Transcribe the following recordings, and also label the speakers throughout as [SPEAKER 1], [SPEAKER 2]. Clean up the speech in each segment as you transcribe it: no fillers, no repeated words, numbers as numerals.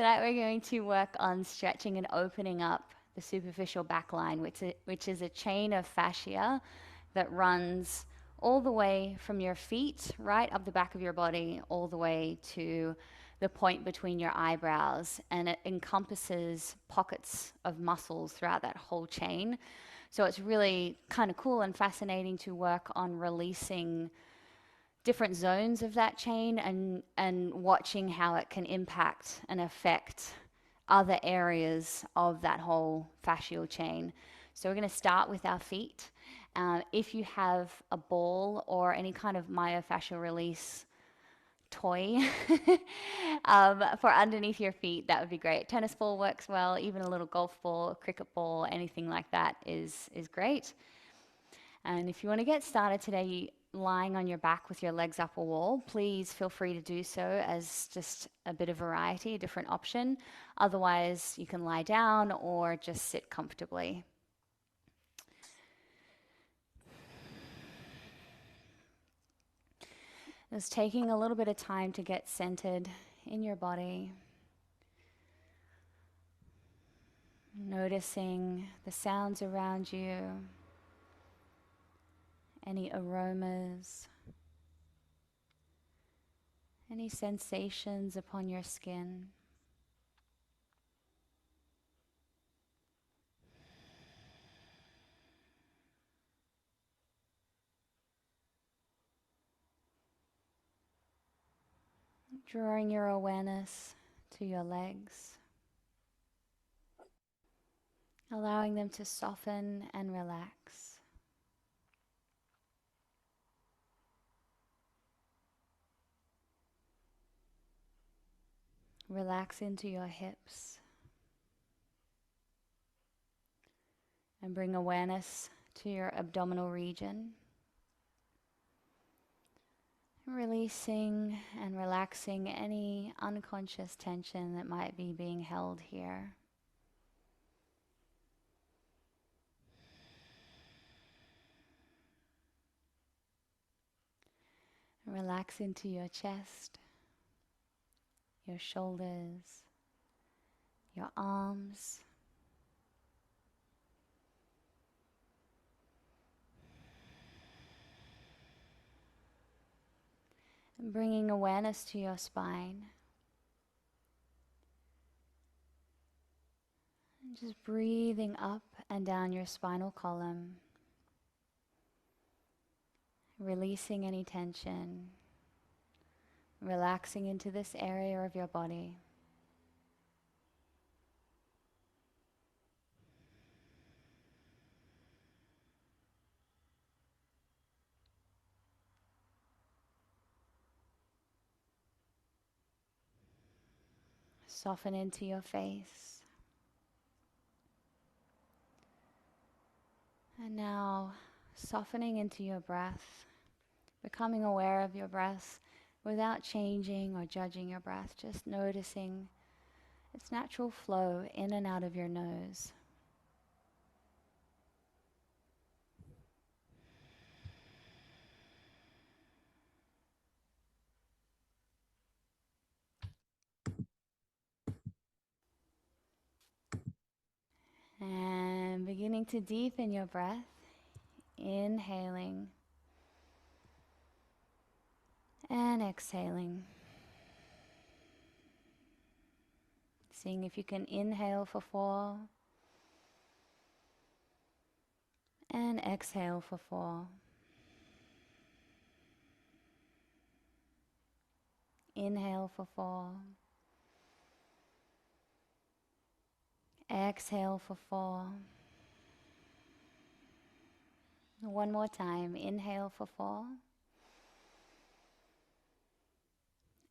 [SPEAKER 1] tonight we're going to work on stretching and opening up the superficial backline, which is a chain of fascia that runs all the way from your feet, right up the back of your body, all the way to the point between your eyebrows. And it encompasses pockets of muscles throughout that whole chain. So it's really kind of cool and fascinating to work on releasing different zones of that chain and watching how it can impact and affect other areas of that whole fascial chain. So we're going to start with our feet. If you have a ball or any kind of myofascial release toy for underneath your feet, that would be great. Tennis ball works well, even a little golf ball, cricket ball, anything like that is great. And if you want to get started today lying on your back with your legs up a wall, please feel free to do so as just a bit of variety, a different option. Otherwise, you can lie down or just sit comfortably. Just taking a little bit of time to get centered in your body. Noticing the sounds around you, any aromas, any sensations upon your skin. Drawing your awareness to your legs, allowing them to soften and relax. Relax into your hips and bring awareness to your abdominal region. Releasing and relaxing any unconscious tension that might be being held here. Relax into your chest, your shoulders, your arms. And bringing awareness to your spine. And just breathing up and down your spinal column. Releasing any tension. Relaxing into this area of your body. Soften into your face. And now softening into your breath, becoming aware of your breath without changing or judging your breath, just noticing its natural flow in and out of your nose. And beginning to deepen your breath, inhaling and exhaling. Seeing if you can inhale for 4 and exhale for 4. Inhale for 4. Exhale for 4. One more time. Inhale for 4.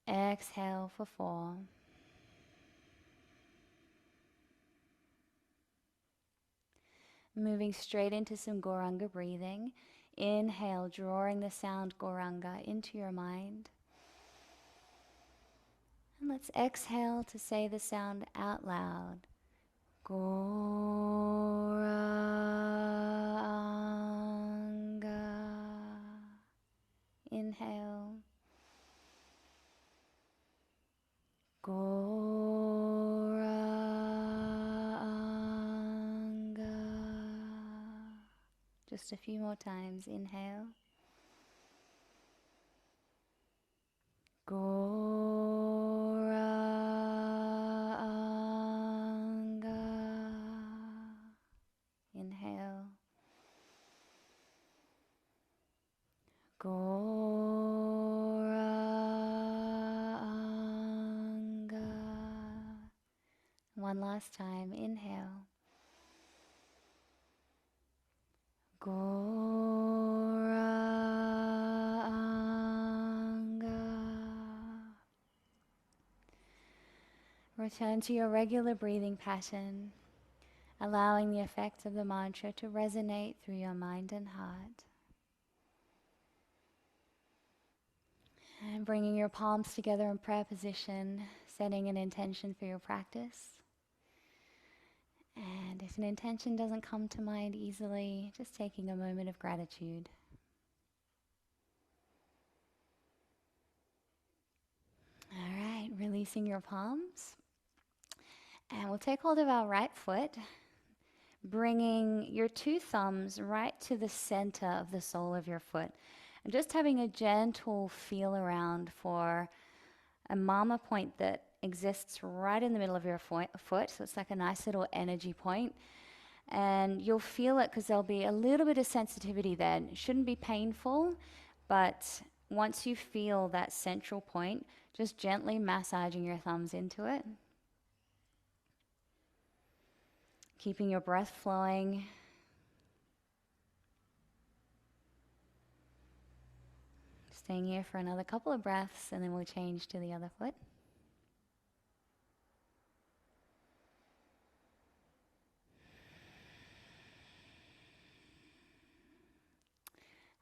[SPEAKER 1] Exhale for 4. Moving straight into some Gauranga breathing. Inhale, drawing the sound Gauranga into your mind. And let's exhale to say the sound out loud. Gauranga. Inhale. Gauranga. Just a few more times. Inhale. Goranga. Inhale. Goranga. One last time. Inhale. Goranga. Return to your regular breathing pattern, allowing the effects of the mantra to resonate through your mind and heart. And bringing your palms together in prayer position, setting an intention for your practice. And if an intention doesn't come to mind easily, just taking a moment of gratitude. All right, releasing your palms. And we'll take hold of our right foot, bringing your two thumbs right to the center of the sole of your foot. And just having a gentle feel around for a mama point that exists right in the middle of your foot. So it's like a nice little energy point. And you'll feel it because there'll be a little bit of sensitivity there. It shouldn't be painful, but once you feel that central point, just gently massaging your thumbs into it. Keeping your breath flowing. Staying here for another couple of breaths, and then we'll change to the other foot.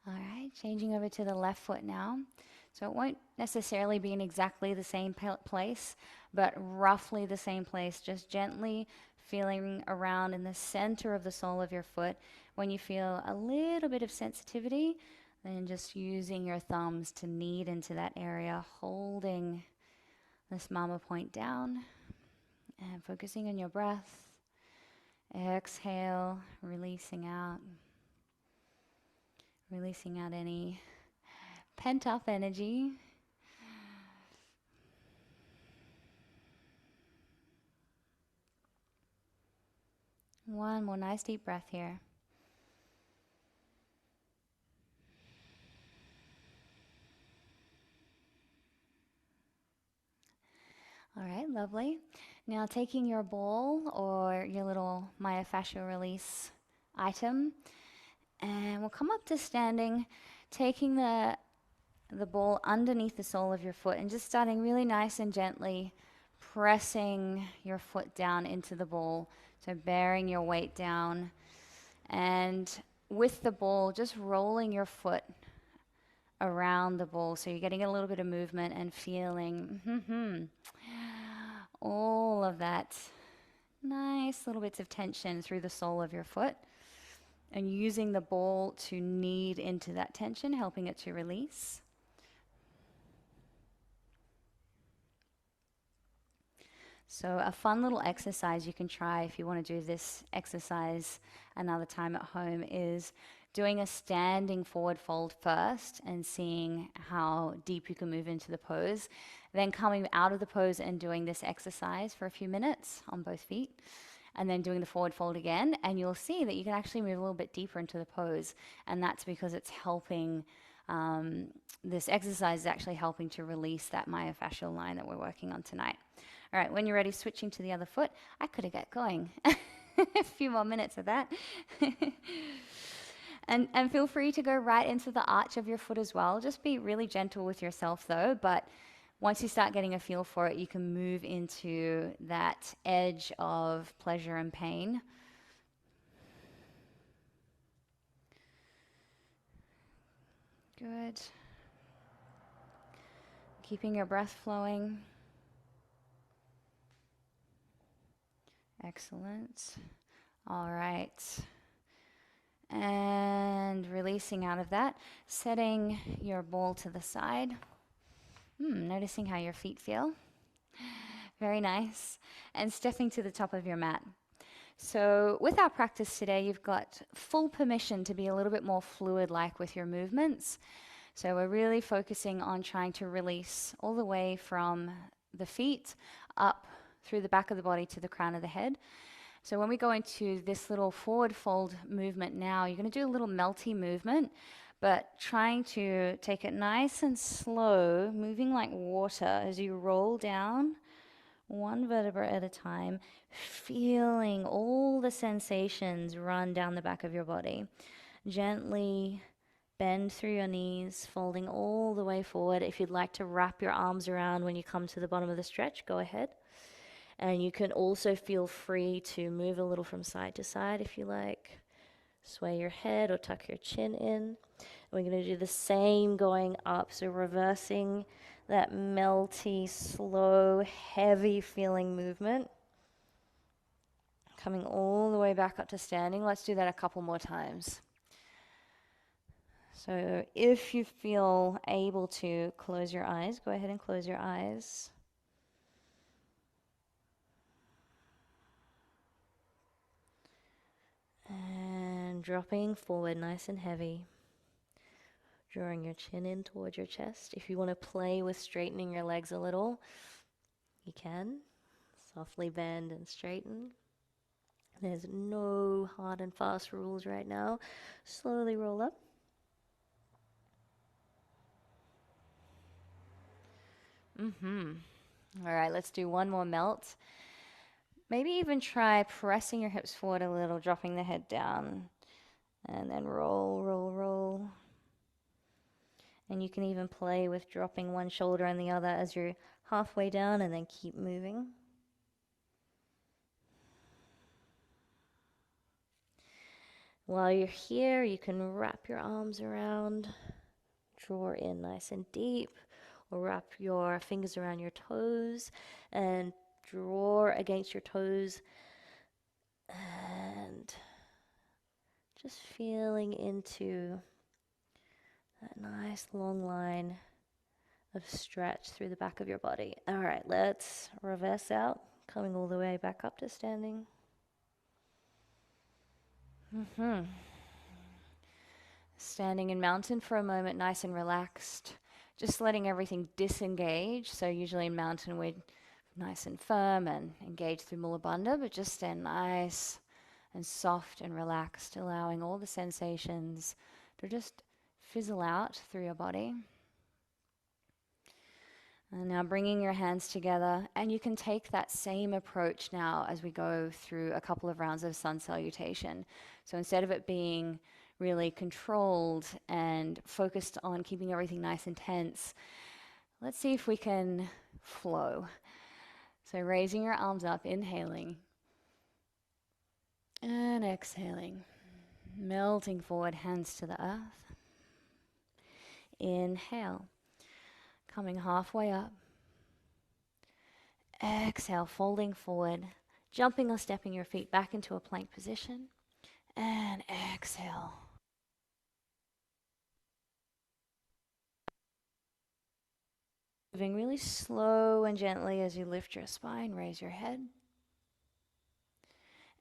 [SPEAKER 1] All right, changing over to the left foot now. So it won't necessarily be in exactly the same place, but roughly the same place. Just gently feeling around in the center of the sole of your foot. When you feel a little bit of sensitivity, then just using your thumbs to knead into that area, holding this mama point down and focusing on your breath. Exhale, releasing out any pent up energy. One more nice deep breath here. All right, lovely. Now taking your ball or your little myofascial release item, and we'll come up to standing, taking the ball underneath the sole of your foot and just starting really nice and gently pressing your foot down into the ball. So bearing your weight down, and with the ball, just rolling your foot around the ball. So you're getting a little bit of movement and feeling all of that nice little bits of tension through the sole of your foot, and using the ball to knead into that tension, helping it to release. So a fun little exercise you can try if you want to do this exercise another time at home is doing a standing forward fold first and seeing how deep you can move into the pose. Then coming out of the pose and doing this exercise for a few minutes on both feet. And then doing the forward fold again. And you'll see that you can actually move a little bit deeper into the pose. And that's because it's helping, this exercise is actually helping to release that myofascial line that we're working on tonight. All right, when you're ready, switching to the other foot. I could have got going. A few more minutes of that. And feel free to go right into the arch of your foot as well. Just be really gentle with yourself though, but once you start getting a feel for it, you can move into that edge of pleasure and pain. Good. Keeping your breath flowing. Excellent. All right. And releasing out of that, setting your ball to the side. Noticing how your feet feel. Very nice. And stepping to the top of your mat. So, with our practice today, you've got full permission to be a little bit more fluid like with your movements. So, we're really focusing on trying to release all the way from the feet up through the back of the body to the crown of the head. So, when we go into this little forward fold movement now, you're going to do a little melty movement, but trying to take it nice and slow, moving like water as you roll down one vertebra at a time, feeling all the sensations run down the back of your body. Gently bend through your knees, folding all the way forward. If you'd like to wrap your arms around when you come to the bottom of the stretch, go ahead. And you can also feel free to move a little from side to side if you like. Sway your head or tuck your chin in. We're going to do the same going up, so reversing that melty, slow, heavy feeling movement. Coming all the way back up to standing. Let's do that a couple more times. So if you feel able to close your eyes, go ahead and close your eyes. And dropping forward nice and heavy. Drawing your chin in towards your chest. If you want to play with straightening your legs a little, you can. Softly bend and straighten. There's no hard and fast rules right now. Slowly roll up. All right, let's do one more melt. Maybe even try pressing your hips forward a little, dropping the head down. And then roll, roll, roll. And you can even play with dropping one shoulder and the other as you're halfway down and then keep moving. While you're here, you can wrap your arms around, draw in nice and deep, or wrap your fingers around your toes and draw against your toes and just feeling into that nice long line of stretch through the back of your body. All right, let's reverse out, coming all the way back up to standing. Standing in mountain for a moment, nice and relaxed. Just letting everything disengage. So usually in mountain we're nice and firm and engaged through Mula Bandha, but just stand nice and soft and relaxed, allowing all the sensations to just fizzle out through your body. And now bringing your hands together, and you can take that same approach now as we go through a couple of rounds of sun salutation. So instead of it being really controlled and focused on keeping everything nice and tense, let's see if we can flow. So raising your arms up, inhaling, and exhaling, melting forward, hands to the earth. Inhale. Coming halfway up. Exhale, folding forward, jumping or stepping your feet back into a plank position. And exhale. Moving really slow and gently as you lift your spine, raise your head.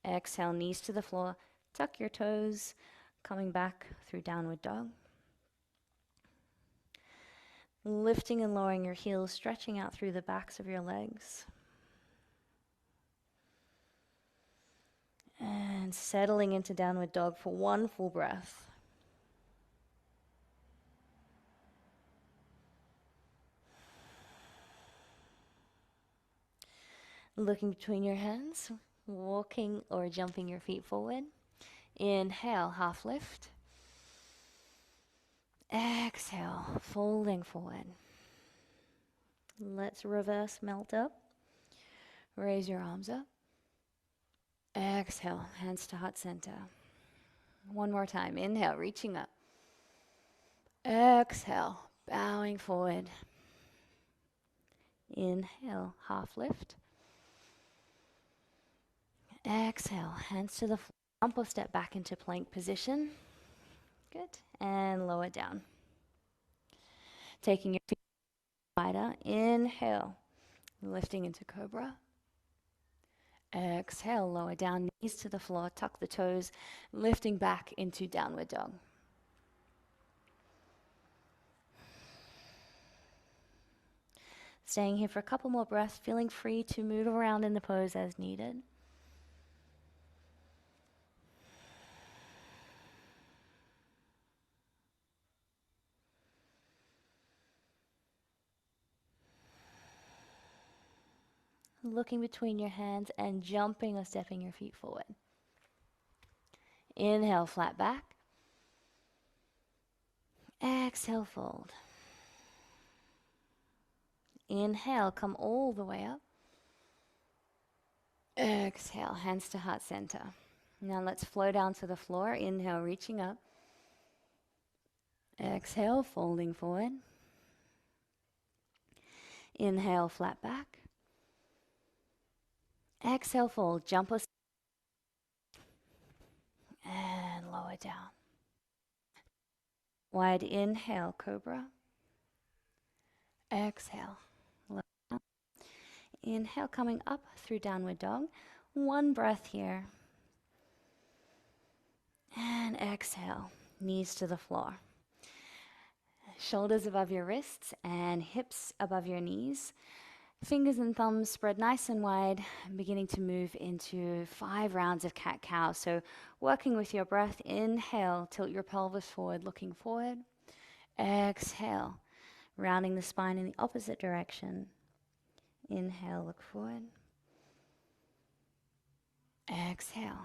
[SPEAKER 1] Exhale, knees to the floor, tuck your toes, coming back through downward dog. Lifting and lowering your heels, stretching out through the backs of your legs. And settling into downward dog for one full breath. Looking between your hands, walking or jumping your feet forward. Inhale, half lift. Exhale, folding forward. Let's reverse melt up. Raise your arms up. Exhale, hands to heart center. One more time. Inhale, reaching up. Exhale, bowing forward. Inhale, half lift. Exhale, hands to the floor. Jump or step back into plank position. Good. And lower down. Taking your feet wider. Inhale, lifting into cobra. Exhale, lower down, knees to the floor, tuck the toes, lifting back into downward dog. Staying here for a couple more breaths, feeling free to move around in the pose as needed. Looking between your hands and jumping or stepping your feet forward. Inhale, flat back. Exhale, fold. Inhale, come all the way up. Exhale, hands to heart center. Now let's flow down to the floor. Inhale, reaching up. Exhale, folding forward. Inhale, flat back. Exhale, fold, jump us, and lower down. Wide inhale, cobra. Exhale, lower down. Inhale, coming up through downward dog. One breath here. And exhale, knees to the floor. Shoulders above your wrists and hips above your knees. Fingers and thumbs spread nice and wide, beginning to move into 5 rounds of cat-cow. So working with your breath, inhale, tilt your pelvis forward, looking forward. Exhale, rounding the spine in the opposite direction. Inhale, look forward. Exhale.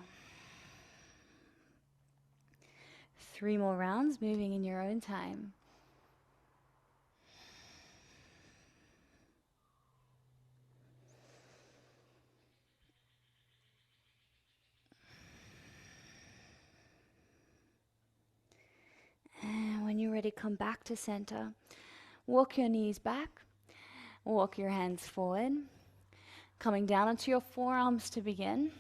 [SPEAKER 1] 3 more rounds, moving in your own time. And when you're ready, come back to center. Walk your knees back. Walk your hands forward. Coming down onto your forearms to begin.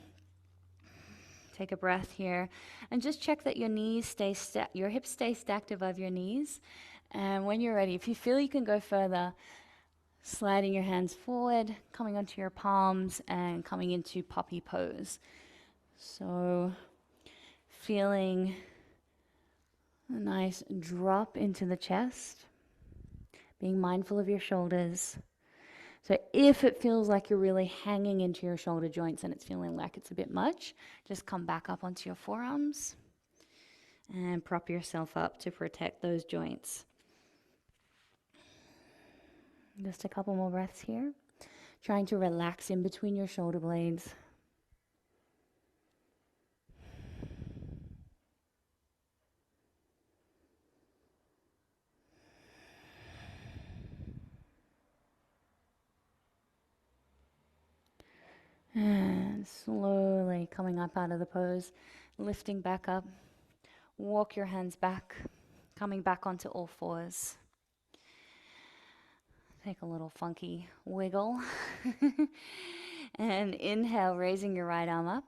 [SPEAKER 1] Take a breath here and just check that your knees stay your hips stay stacked above your knees. And when you're ready, if you feel you can go further, sliding your hands forward, coming onto your palms and coming into puppy pose. So feeling a nice drop into the chest, being mindful of your shoulders. So if it feels like you're really hanging into your shoulder joints and it's feeling like it's a bit much, just come back up onto your forearms and prop yourself up to protect those joints. Just a couple more breaths here. Trying to relax in between your shoulder blades. And slowly coming up out of the pose, lifting back up. Walk your hands back, coming back onto all fours. Take a little funky wiggle. And inhale, raising your right arm up.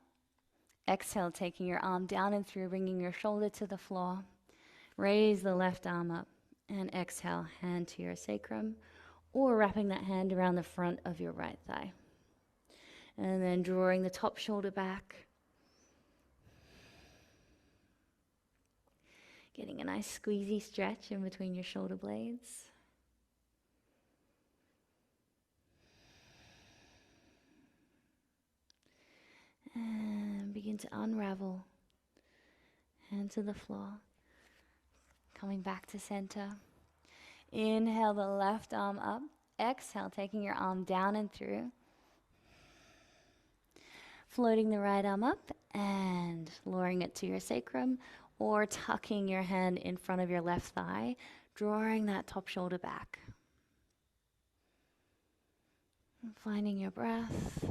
[SPEAKER 1] Exhale, taking your arm down and through, bringing your shoulder to the floor. Raise the left arm up. And exhale, hand to your sacrum, or wrapping that hand around the front of your right thigh. And then drawing the top shoulder back. Getting a nice squeezy stretch in between your shoulder blades. And begin to unravel. Hand to the floor. Coming back to center. Inhale the left arm up. Exhale, taking your arm down and through. Floating the right arm up and lowering it to your sacrum, or tucking your hand in front of your left thigh, drawing that top shoulder back. And finding your breath.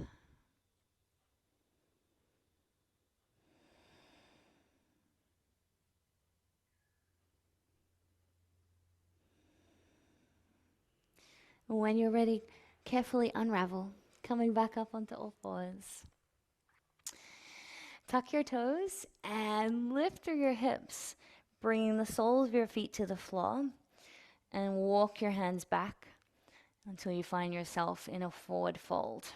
[SPEAKER 1] When you're ready, carefully unravel, coming back up onto all fours. Tuck your toes and lift through your hips, bringing the soles of your feet to the floor, and walk your hands back until you find yourself in a forward fold.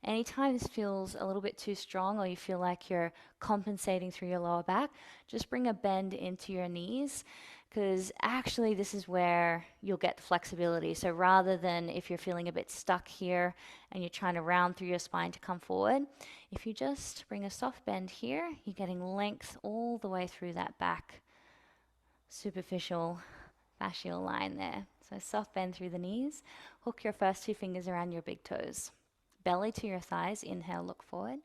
[SPEAKER 1] Anytime this feels a little bit too strong or you feel like you're compensating through your lower back, just bring a bend into your knees, because actually this is where you'll get the flexibility. So rather than if you're feeling a bit stuck here and you're trying to round through your spine to come forward, if you just bring a soft bend here, you're getting length all the way through that back superficial fascial line there. So soft bend through the knees. Hook your first two fingers around your big toes. Belly to your thighs. Inhale, look forward.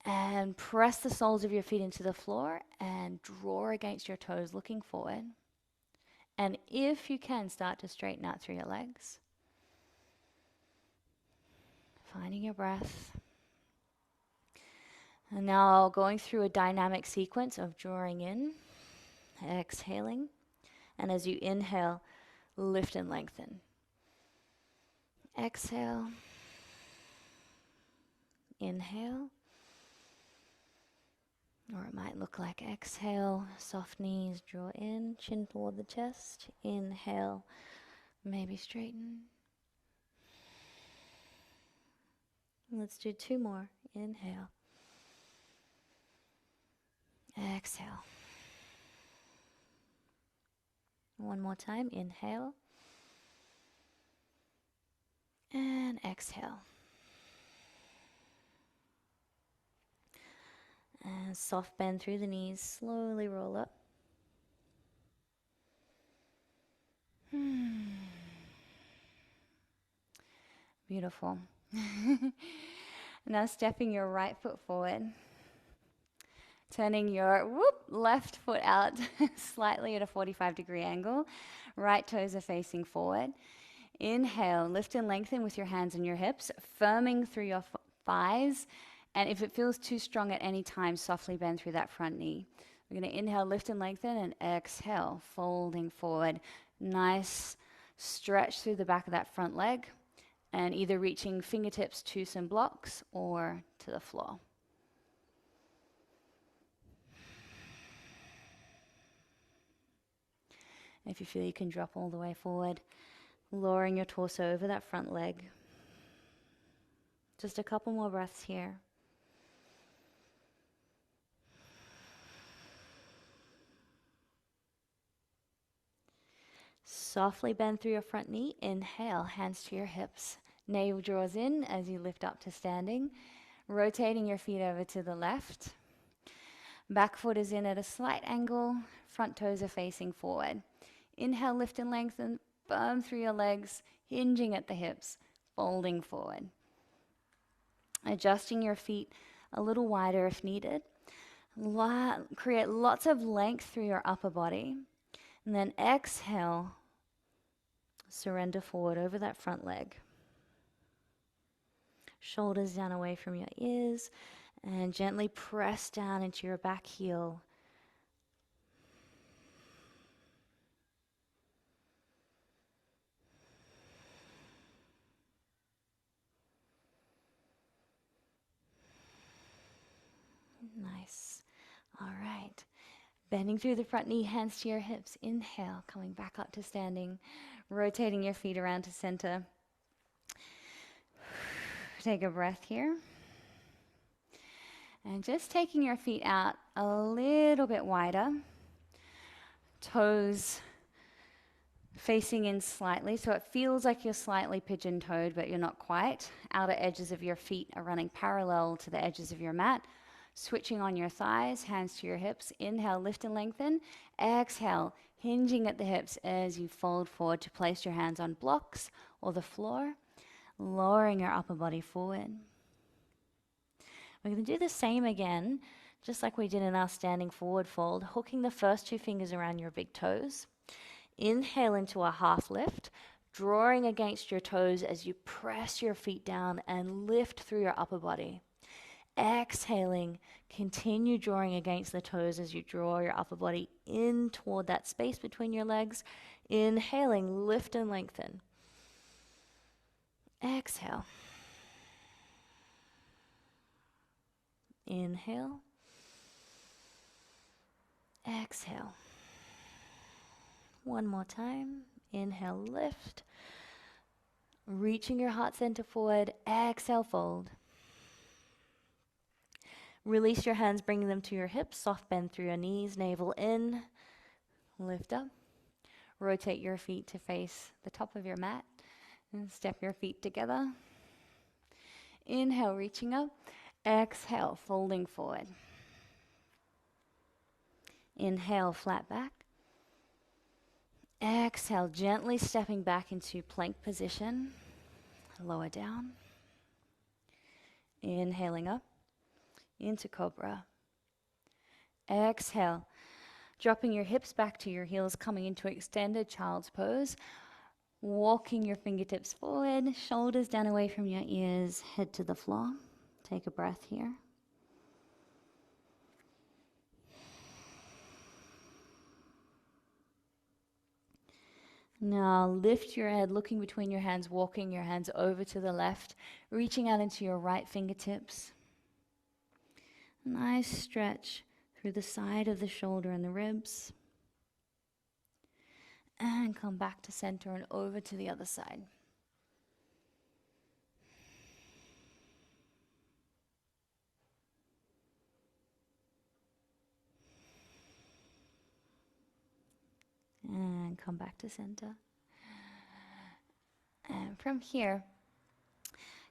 [SPEAKER 1] And press the soles of your feet into the floor and draw against your toes, looking forward. And if you can, start to straighten out through your legs. Finding your breath. And now going through a dynamic sequence of drawing in, exhaling, and as you inhale, lift and lengthen. Exhale. Inhale. Or it might look like exhale, soft knees, draw in, chin toward the chest. Inhale, maybe straighten. Let's do two more. Inhale. Exhale. One more time. Inhale. And exhale. And soft bend through the knees. Slowly roll up. Beautiful. Now stepping your right foot forward. Turning your left foot out slightly at a 45-degree angle. Right toes are facing forward. Inhale, lift and lengthen with your hands on your hips, firming through your thighs. And if it feels too strong at any time, softly bend through that front knee. We're going to inhale, lift and lengthen, and exhale, folding forward. Nice stretch through the back of that front leg, and either reaching fingertips to some blocks or to the floor. If you feel you can drop all the way forward, lowering your torso over that front leg. Just a couple more breaths here. Softly bend through your front knee. Inhale, hands to your hips. Navel draws in as you lift up to standing. Rotating your feet over to the left. Back foot is in at a slight angle. Front toes are facing forward. Inhale, lift and lengthen. Firm through your legs, hinging at the hips, folding forward. Adjusting your feet a little wider if needed. Create lots of length through your upper body. And then exhale, surrender forward over that front leg. Shoulders down away from your ears, and gently press down into your back heel. Nice. All right. Bending through the front knee, hands to your hips. Inhale, coming back up to standing. Rotating your feet around to center. Take a breath here. And just taking your feet out a little bit wider. Toes facing in slightly, so it feels like you're slightly pigeon-toed, but you're not quite. Outer edges of your feet are running parallel to the edges of your mat. Switching on your thighs, hands to your hips. Inhale, lift and lengthen. Exhale, hinging at the hips as you fold forward to place your hands on blocks or the floor, lowering your upper body forward. We're going to do the same again, just like we did in our standing forward fold, hooking the first two fingers around your big toes. Inhale into a half lift, drawing against your toes as you press your feet down and lift through your upper body. Exhaling, continue drawing against the toes as you draw your upper body in toward that space between your legs. Inhaling, lift and lengthen. Exhale. Inhale. Exhale. One more time. Inhale, lift. Reaching your heart center forward, exhale, fold. Release your hands, bringing them to your hips, soft bend through your knees, navel in, lift up. Rotate your feet to face the top of your mat and step your feet together. Inhale, reaching up. Exhale, folding forward. Inhale, flat back. Exhale, gently stepping back into plank position. Lower down. Inhaling up into cobra. Exhale, dropping your hips back to your heels, coming into extended child's pose. Walking your fingertips forward, shoulders down away from your ears, head to the floor. Take a breath here. Now lift your head, looking between your hands, walking your hands over to the left, reaching out into your right fingertips. Nice stretch through the side of the shoulder and the ribs. And come back to center and over to the other side. And come back to center. And from here,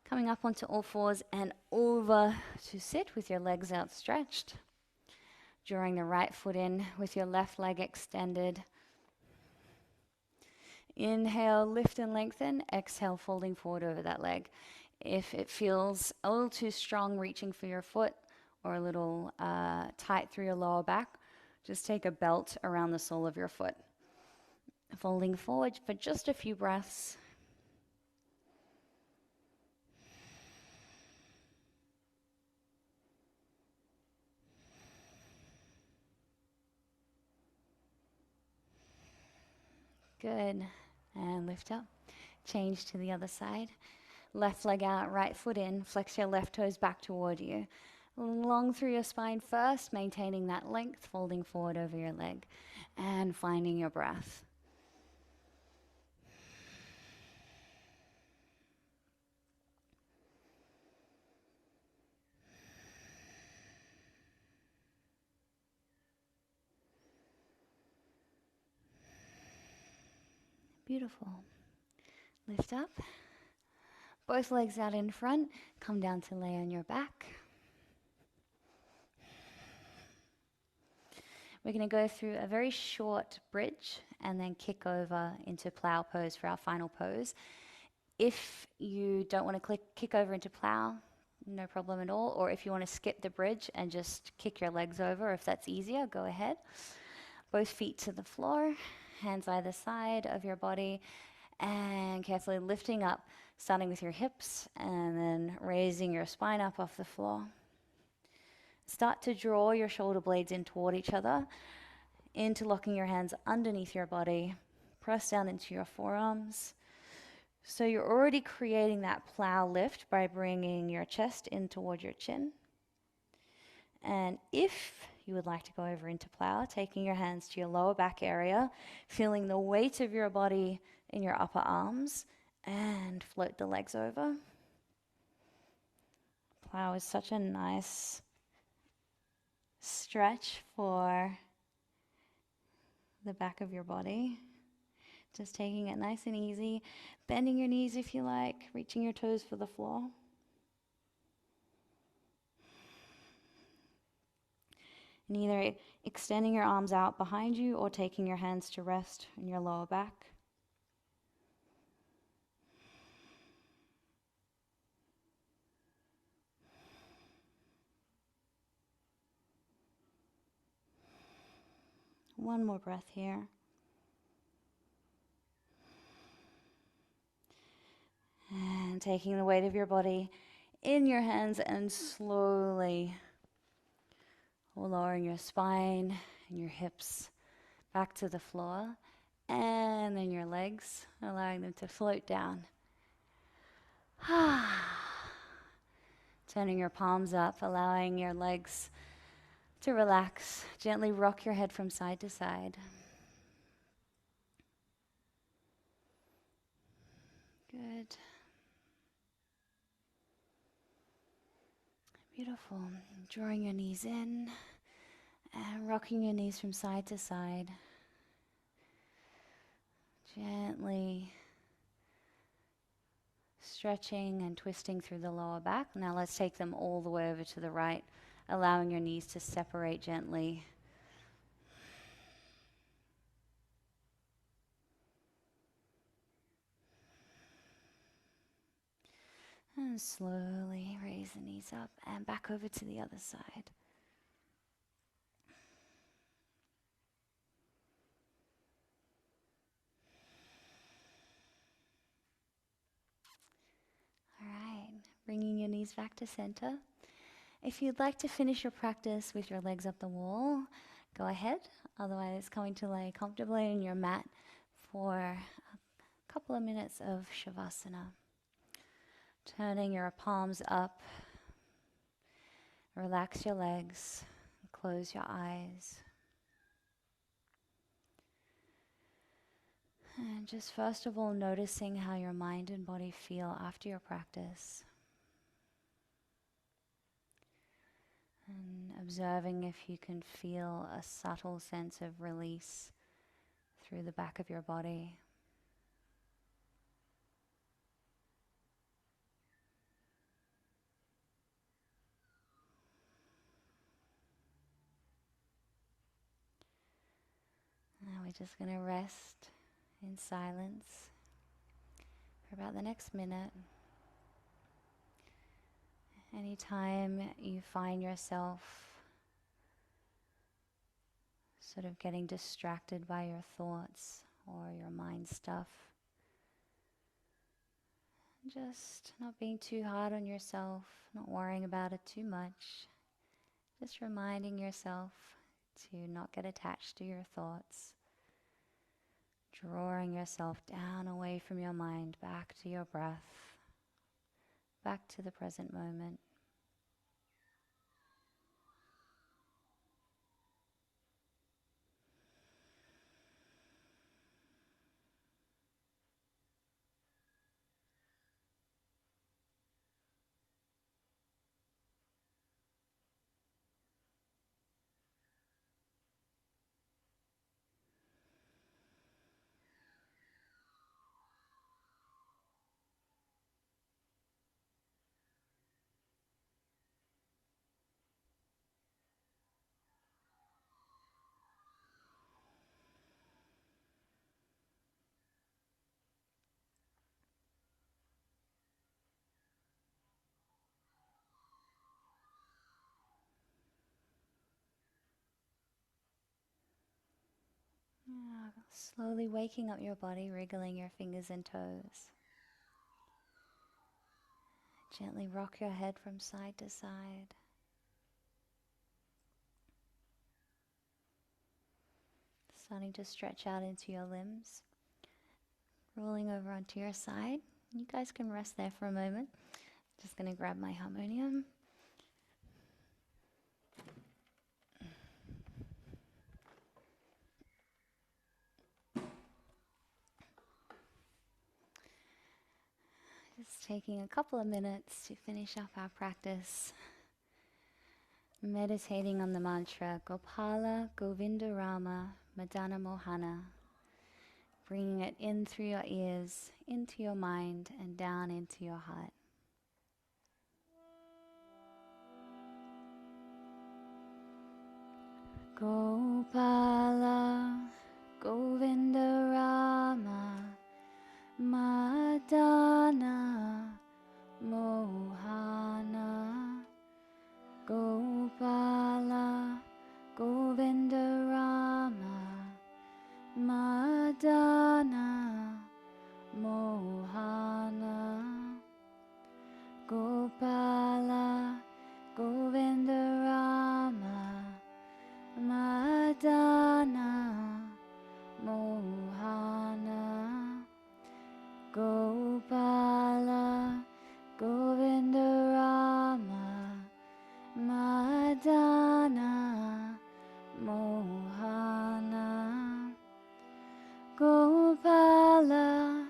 [SPEAKER 1] coming up onto all fours and over to sit with your legs outstretched. Drawing the right foot in with your left leg extended. Inhale, lift and lengthen. Exhale, folding forward over that leg. If it feels a little too strong reaching for your foot or a little tight through your lower back, just take a belt around the sole of your foot. Folding forward for just a few breaths. Good. And lift up. Change to the other side. Left leg out, right foot in. Flex your left toes back toward you. Long through your spine first, maintaining that length, folding forward over your leg. And finding your breath. Beautiful. Lift up. Both legs out in front. Come down to lay on your back. We're going to go through a very short bridge and then kick over into plow pose for our final pose. If you don't want to kick over into plow, no problem at all. Or if you want to skip the bridge and just kick your legs over, if that's easier, go ahead. Both feet to the floor. Hands either side of your body, and carefully lifting up, starting with your hips and then raising your spine up off the floor. Start to draw your shoulder blades in toward each other, interlocking your hands underneath your body. Press down into your forearms. So you're already creating that plow lift by bringing your chest in toward your chin. And if you would like to go over into plow, taking your hands to your lower back area, feeling the weight of your body in your upper arms, and float the legs over. Plow is such a nice stretch for the back of your body. Just taking it nice and easy, bending your knees if you like, reaching your toes for the floor. And either extending your arms out behind you or taking your hands to rest in your lower back. One more breath here. And taking the weight of your body in your hands and slowly lowering your spine and your hips back to the floor, and then your legs, allowing them to float down. Turning your palms up, allowing your legs to relax. Gently rock your head from side to side. Good. Good. Beautiful. Drawing your knees in and rocking your knees from side to side. Gently stretching and twisting through the lower back. Now let's take them all the way over to the right, allowing your knees to separate gently. And slowly raise the knees up and back over to the other side. All right, bringing your knees back to center. If you'd like to finish your practice with your legs up the wall, go ahead. Otherwise, coming to lay comfortably on your mat for a couple of minutes of Shavasana. Turning your palms up. Relax your legs. Close your eyes. And just first of all, noticing how your mind and body feel after your practice. And observing if you can feel a subtle sense of release through the back of your body. Now we're just going to rest in silence for about the next minute. Anytime you find yourself sort of getting distracted by your thoughts or your mind stuff, just not being too hard on yourself, not worrying about it too much, just reminding yourself to not get attached to your thoughts, drawing yourself down away from your mind, back to your breath, back to the present moment. Slowly waking up your body, wriggling your fingers and toes. Gently rock your head from side to side. Starting to stretch out into your limbs. Rolling over onto your side. You guys can rest there for a moment. Just going to grab my harmonium. Just taking a couple of minutes to finish up our practice. Meditating on the mantra Gopala Govinda Rama Madana Mohana. Bringing it in through your ears, into your mind, and down into your heart. Gopala Govinda Rama Madana Mohana. Gopala Govinda Rama Madana Mohana. Gopala Govinda Rama Madana Mohana. Gopala Govinda Rama Madana Mohana. Gopala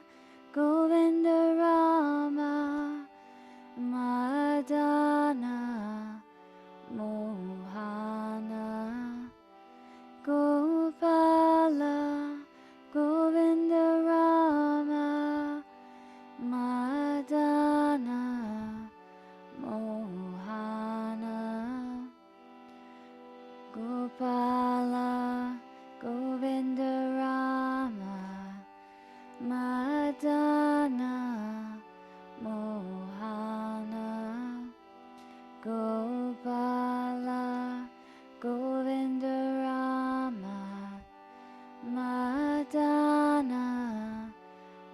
[SPEAKER 1] Govinda Rama Madana Mohana Gopala Govinda Rama Madana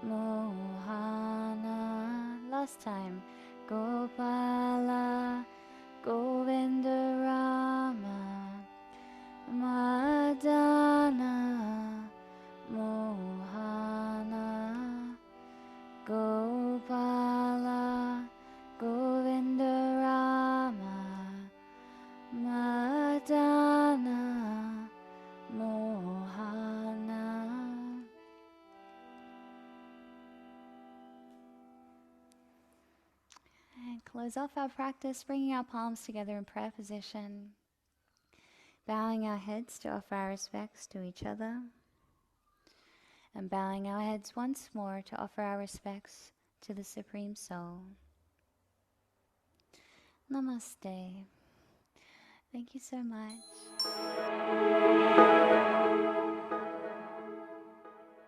[SPEAKER 1] Mohana. Last time. Gopala Govinda Rama Madana Mohana Gopala Govinda Rama Madana Mohana. And close off our practice, bringing our palms together in prayer position, bowing our heads to offer our respects to each other, and bowing our heads once more to offer our respects to the Supreme Soul. Namaste. Thank you so much.